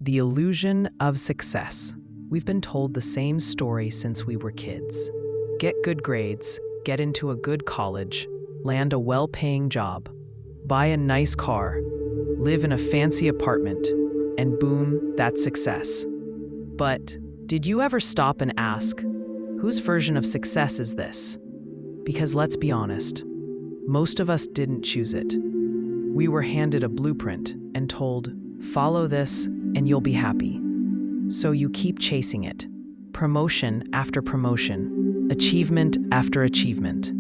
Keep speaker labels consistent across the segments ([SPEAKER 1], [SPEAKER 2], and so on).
[SPEAKER 1] The illusion of success. We've been told the same story since we were kids. Get good grades, get into a good college, land a well-paying job, buy a nice car, live in a fancy apartment, and boom, that's success. But did you ever stop and ask, whose version of success is this? Because let's be honest, most of us didn't choose it. We were handed a blueprint and told, follow this and you'll be happy. So you keep chasing it, promotion after promotion, achievement after achievement.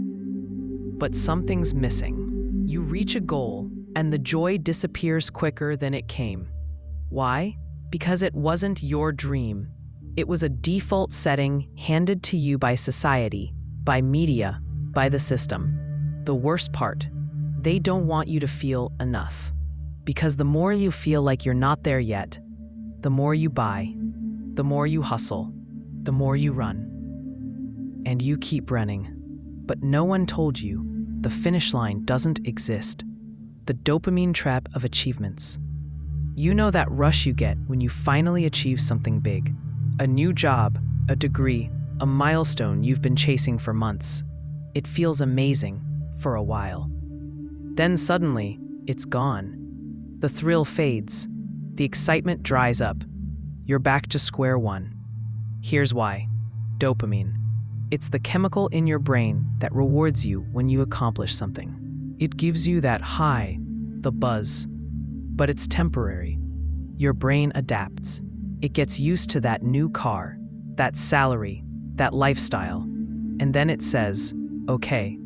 [SPEAKER 1] But something's missing. You reach a goal and the joy disappears quicker than it came. Why? Because it wasn't your dream. It was a default setting handed to you by society, by media, by the system. The worst part, they don't want you to feel enough. Because the more you feel like you're not there yet, the more you buy, the more you hustle, the more you run. And you keep running. But no one told you the finish line doesn't exist. The dopamine trap of achievements. You know that rush you get when you finally achieve something big. A new job, a degree, a milestone you've been chasing for months. It feels amazing for a while. Then suddenly, it's gone. The thrill fades. The excitement dries up. You're back to square one. Here's why. Dopamine. It's the chemical in your brain that rewards you when you accomplish something. It gives you that high, the buzz. But it's temporary. Your brain adapts. It gets used to that new car, that salary, that lifestyle. And then it says, okay,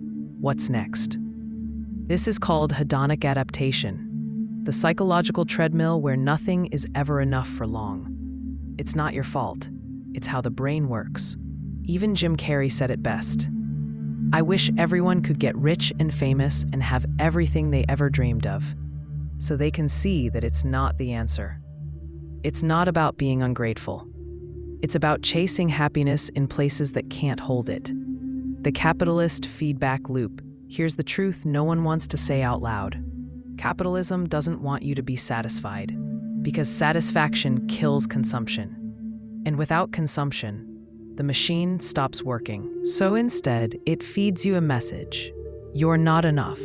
[SPEAKER 1] what's next? This is called hedonic adaptation. The psychological treadmill where nothing is ever enough for long. It's not your fault. It's how the brain works. Even Jim Carrey said it best. I wish everyone could get rich and famous and have everything they ever dreamed of, so they can see that it's not the answer. It's not about being ungrateful. It's about chasing happiness in places that can't hold it. The capitalist feedback loop. Here's the truth no one wants to say out loud. Capitalism doesn't want you to be satisfied, because satisfaction kills consumption. And without consumption, the machine stops working. So instead, it feeds you a message. You're not enough,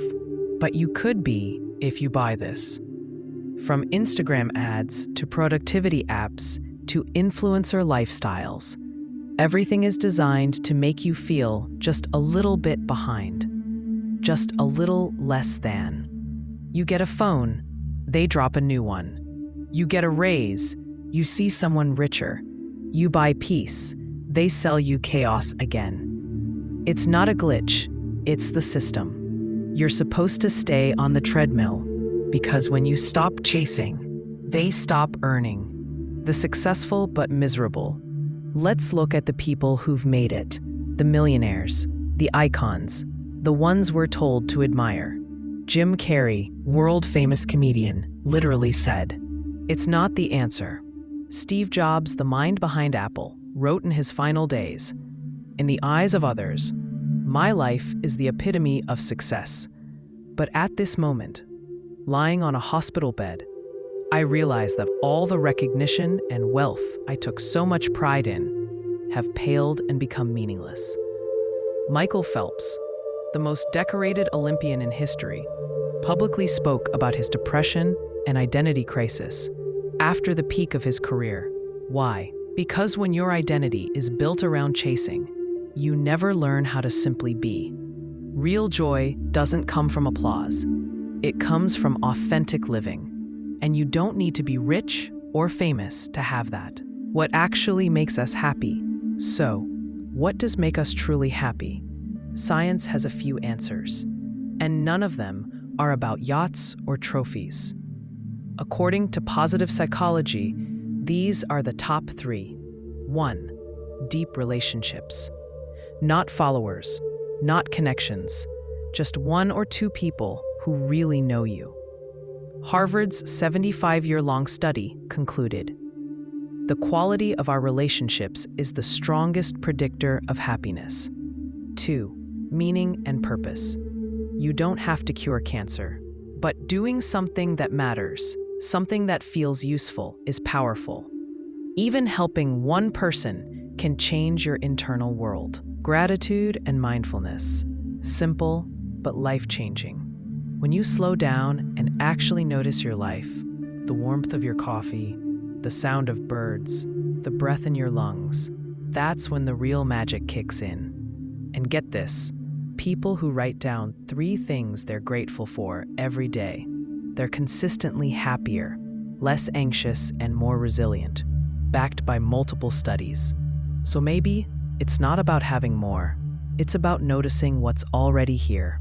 [SPEAKER 1] but you could be if you buy this. From Instagram ads to productivity apps to influencer lifestyles, everything is designed to make you feel just a little bit behind, just a little less than. You get a phone, they drop a new one. You get a raise, you see someone richer. You buy peace, they sell you chaos again. It's not a glitch, it's the system. You're supposed to stay on the treadmill, because when you stop chasing, they stop earning. The successful but miserable. Let's look at the people who've made it. The millionaires, the icons, the ones we're told to admire. Jim Carrey, world-famous comedian, literally said, "It's not the answer." Steve Jobs, the mind behind Apple, wrote in his final days, "In the eyes of others, my life is the epitome of success. But at this moment, lying on a hospital bed, I realize that all the recognition and wealth I took so much pride in have paled and become meaningless." Michael Phelps, the most decorated Olympian in history, publicly spoke about his depression and identity crisis after the peak of his career. Why? Because when your identity is built around chasing, you never learn how to simply be. Real joy doesn't come from applause. It comes from authentic living. And you don't need to be rich or famous to have that. What actually makes us happy? So, what does make us truly happy? Science has a few answers, and none of them are about yachts or trophies. According to positive psychology, these are the top 3. 1. Deep relationships. Not followers, not connections, just 1 or 2 people who really know you. Harvard's 75-year-long study concluded, the quality of our relationships is the strongest predictor of happiness. 2. Meaning and purpose. You don't have to cure cancer, but doing something that matters, Something that feels useful is powerful. Even helping one person can change your internal world. Gratitude and mindfulness. Simple, but life-changing. When you slow down and actually notice your life, the warmth of your coffee, the sound of birds, the breath in your lungs, that's when the real magic kicks in. And get this, people who write down 3 things they're grateful for every day, they're consistently happier, less anxious, and more resilient, backed by multiple studies. So maybe it's not about having more, it's about noticing what's already here.